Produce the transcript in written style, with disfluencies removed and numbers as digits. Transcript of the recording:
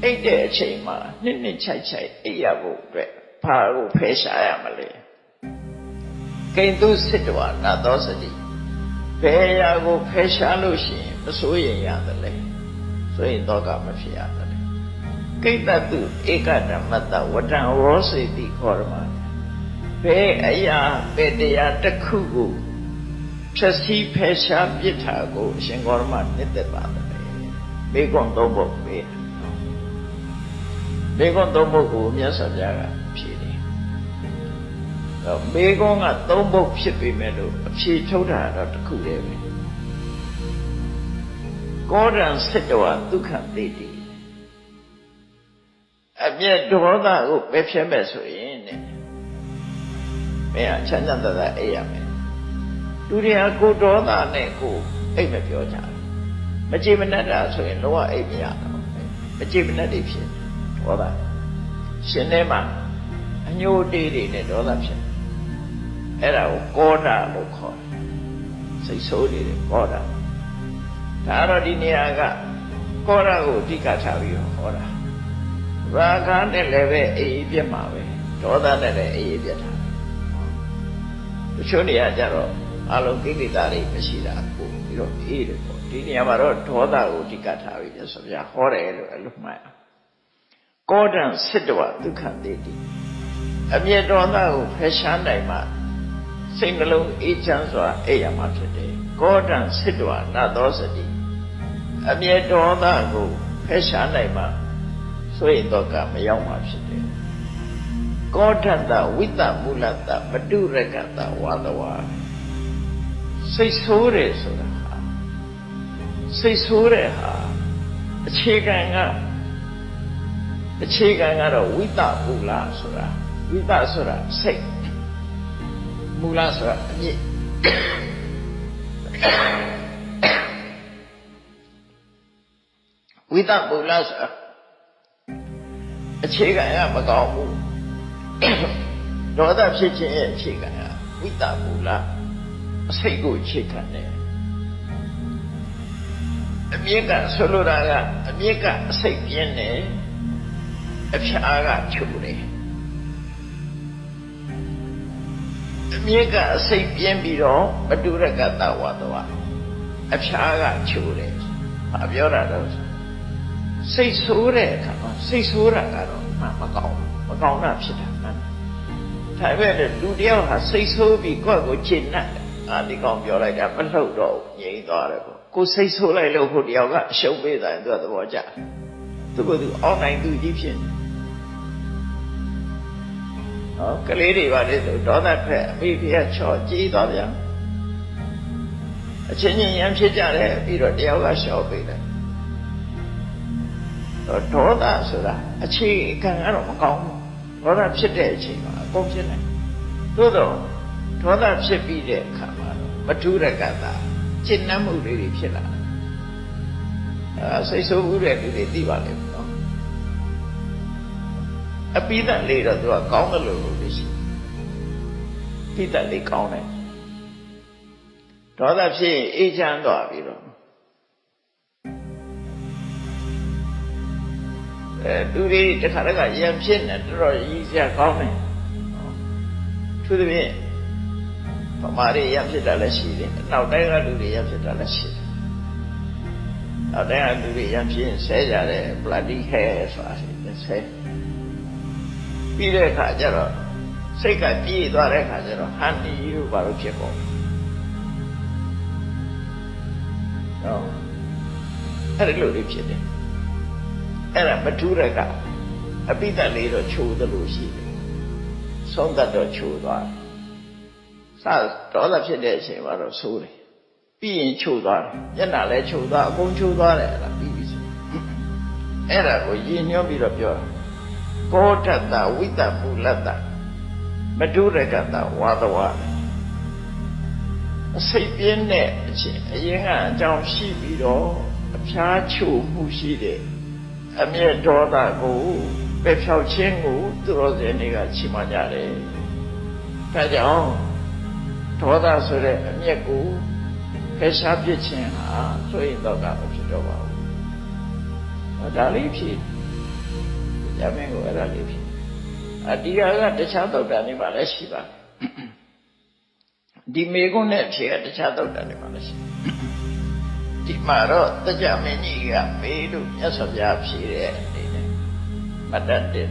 အိတ်တဲ့အချိန်မှာနှစ်ချိုက်အိတ်ရဖို့အတွက်ဘာကိုဖယ်ရှားရမလဲကိန္တုစစ်တော်နာသောစတိဘယ်ရာကိုဖယ်ရှားလို့ရှိရင်မစိုးရင်ရတယ်လေဆိုရင်တော့ကမဖြစ်ရတယ်လေကိတ္တတုဧကဓမ္မတဝတ္တရောစေတိခေါ်ရမှာဘယ်အရာဘယ်တရားတစ်ခုကိုဖြည့်ဆည်းဖယ်ရှားပြစ်တာကိုအရှင်ကောရမနှစ်သက်ပါတယ်မိကွန်သုံးဖို့ပေးမိကွန်သုံးဖို့ကိုမြတ်စွာဘုရားကဖြေတယ်မိကွန်ကသုံးဖို့ဖြစ်ပေမဲ့လို့အဖြေထုတ်တာတော့တစ်ခုတည်းပဲကောဒံစစ်တော်ဒုက္ခသိတိအပြည့်ဒေါသကိုပဲဖြဲမဲ့ဆိုရင်တဲ့မင်းချမ်းသာသာအိပ်ရမယ်လူတွေကကိုဒေါသနဲ့ကိုအိပ်မပြောကြဘူးမကြည်မနှက်တာဆိုရင်လောကအိပ်မရတော့မကြည်မနှက်တွေဖြစ်ဒေါသရှင်ထဲမှာအညိုတေးတွေနဲ့ဒေါသဖြစ်အဲ့ဒါကိုကောဒလို့ခေါ်တယ်စိတ်ဆိုးတွေကောဒဒါတော့ဒီနေရာကကောဒကိုအဓိကထားပြီးဟောတာရာဂနဲ့လည်းပဲအေးပြတ်မှာပဲဒေါသနဲ့လည်းအေးပြတ်တာတချို့နေရာကျတော့အလုံးကိလေသာတွေမရှိတာပို့ပြီးတော့အေးတယ်ပေါ့ဒီနေရာမှာတော့ဒေါသကိုအဓိကထားပြီးပြဆိုပြဟောတယ်လို့အဲ့လိုမှတ်အောင်ကောဒံစစ်တော်ဒုက္ခသိတိအမြဲဒေါသကိုဖယ်ရှားနိုင်မှစိတ်နှလုံးအေးချမ်းစွာအိပ်ရမှာဖြစ်တယ်ကောဒံစစ်တော်နာသောစတိအမြဲဒေါသကိုဖယ်ရှားနိုင်မှဆိုရင်တော့ကမရောက်မှာဖြစ်တယ်ကောဋ္ဌတဝိတ္တမူလတမတုရကတဝါဒဝါစိတ်ဆိုးတယ်ဆိုတာဟာစိတ်ဆိုးတဲ့ဟာအခြေခံကတော့ဝိတ္တမူလဆိုတာဝိတ္တဆိုတာစိတ်မူလဆိုတာအမြစ်ဝိတ္တမူလဆိုတာအခြေခံကမကောင်းဘူးဒေါသဖြစ်ခြင်းရဲ့အခြေခံကဝိတ္တမူလအစိတ်ကိုအခြေခံတယ်အမြစ်ကဆိုလိုတာကအမြစ်ကအစိတ်ပြင်းတယ်အဖျားကချုပ်တယ်အမြစ်ကအစိတ်ပြင်းပြီးတော့မတုရကတဝါဒဝအဖျားကချုပ်တယ်ဘာပြောတာတော့စိတ်ဆိုးတဲ့အခါမှာစိတ်ဆိုးတာကတော့မကောင်းတာဖြစ်တာမှန်ဒါပေမဲ့လူတယောက်ဟာစိတ်ဆိုးပြီးကိုယ့်ကိုချစ်နှက်တယ်ဒီကောင်ပြောလိုက်တာမလှုပ်တော့ငြိမ်သွားတယ်ပေါ့ကိုစိတ်ဆိုးလိုက်လို့ဟိုတယောက်ကအရှုံးပေးတာသူကသဘောကျသူကသူအောင်းနိုင်သူကြီးဖြစ်နေကလေးတွေပါလေဆိုဒေါသဖက်အမေဖေကချော်ကြည်သွားပြန်အချင်းချင်းရန်ဖြစ်ကြတယ်ပြီးတော့တယောက်ကရှော့ပေးတယ်ဒေါသဆိုတာအခြေခံကတော့မကောင်းဘူးဒေါသဖြစ်တဲ့အချိန်မှာအကုန်ဖြစ်နိုင်သို့တော့ဒေါသဖြစ်ပြီးတဲ့အခါမှာမထုရကတာရှင်းနှမှုတွေဖြစ်လာစိတ်ဆိုးမှုတဲ့လူတွေသိပါလိမ့်မယ်နော်အပိဓာတ်လေးတော့သူကကောင်းတယ်လို့လို့ရှိပိဓာတ်လေးကောင်းတယ်ဒေါသဖြစ်ရင်အေးချမ်းသွားပြီးတော့လူတွေတခါတခါရံဖြစ်နေတော်တော်ရည်စရာကောင်းတယ်သူတို့ပြင်ဗမာတွေရံဖြစ်တာလည်းရှိတယ်နောက်တိုင်းကလူတွေရံဖြစ်တာလည်းရှိတယ်နောက်တိုင်းကလူတွေရံဖြစ်ရင်ဆဲကြတယ် bloody hair ဆိုတာဆဲပြီးတဲ့အခါကျတော့စိတ်ကပြေးသွားတဲ့အခါကျတော့ဟန်ဒီလို့ဘာလို့ဖြစ်ကုန်ဟုတ်အဲ့ဒီလိုလေးဖြစ်တယ်အဲ့ဒါမထုရကအပိဓာတ်လေးတော့ချိုးသလိုရှိတယ်ဆုံးသက်တော့ချိုးသွားတယ်စဒေါသဖြစ်တဲ့အချိန်မှာတော့ဆိုးတယ်ပြီးရင်ချိုးသွားတယ်မျက်နှာလည်းချိုးသွားအကုန်ချိုးသွားတယ်အဲ့ဒါပြီးပြီအဲ့ဒါကိုရည်ညွှန်းပြီးတော့ပြောတာကောဋ္ဌတဝိတ္တမူလတမထုရကတဝါဒဝအစိတ်ပြင်းတဲ့အချိန်အရင်ကအကြောင်းရှိပြီးတော့အဖျားချိုးမှုရှိတဲ့အမြဲဒေါသကိုပဲဖြောက်ခြင်းကိုသူတော်စင်တွေကချီးမွမ်းကြတယ်။ဒါကြောင့်ဒေါသဆိုတဲ့အမြဲကိုဖယ်ရှားပစ်ခြင်းဟာဆိုရင်တော့ကမဖြစ်တော့ပါဘူး။ဒါလေးဖြစ် ကြာမင်းကိုအဲ့ဒါလေးဖြစ်ဒီဟာကတခြားသုတ်တန်တွေမှာလည်းရှိပါဒီမေကုန်းနဲ့ဖြေကတခြားသုတ်တန်တွေမှာလည်းရှိဒီမှာတော့တကြမင်းကြီးကမေးလို့မြတ်စွာဘုရားဖြေတဲ့အနေနဲ့မတတ်တဲ့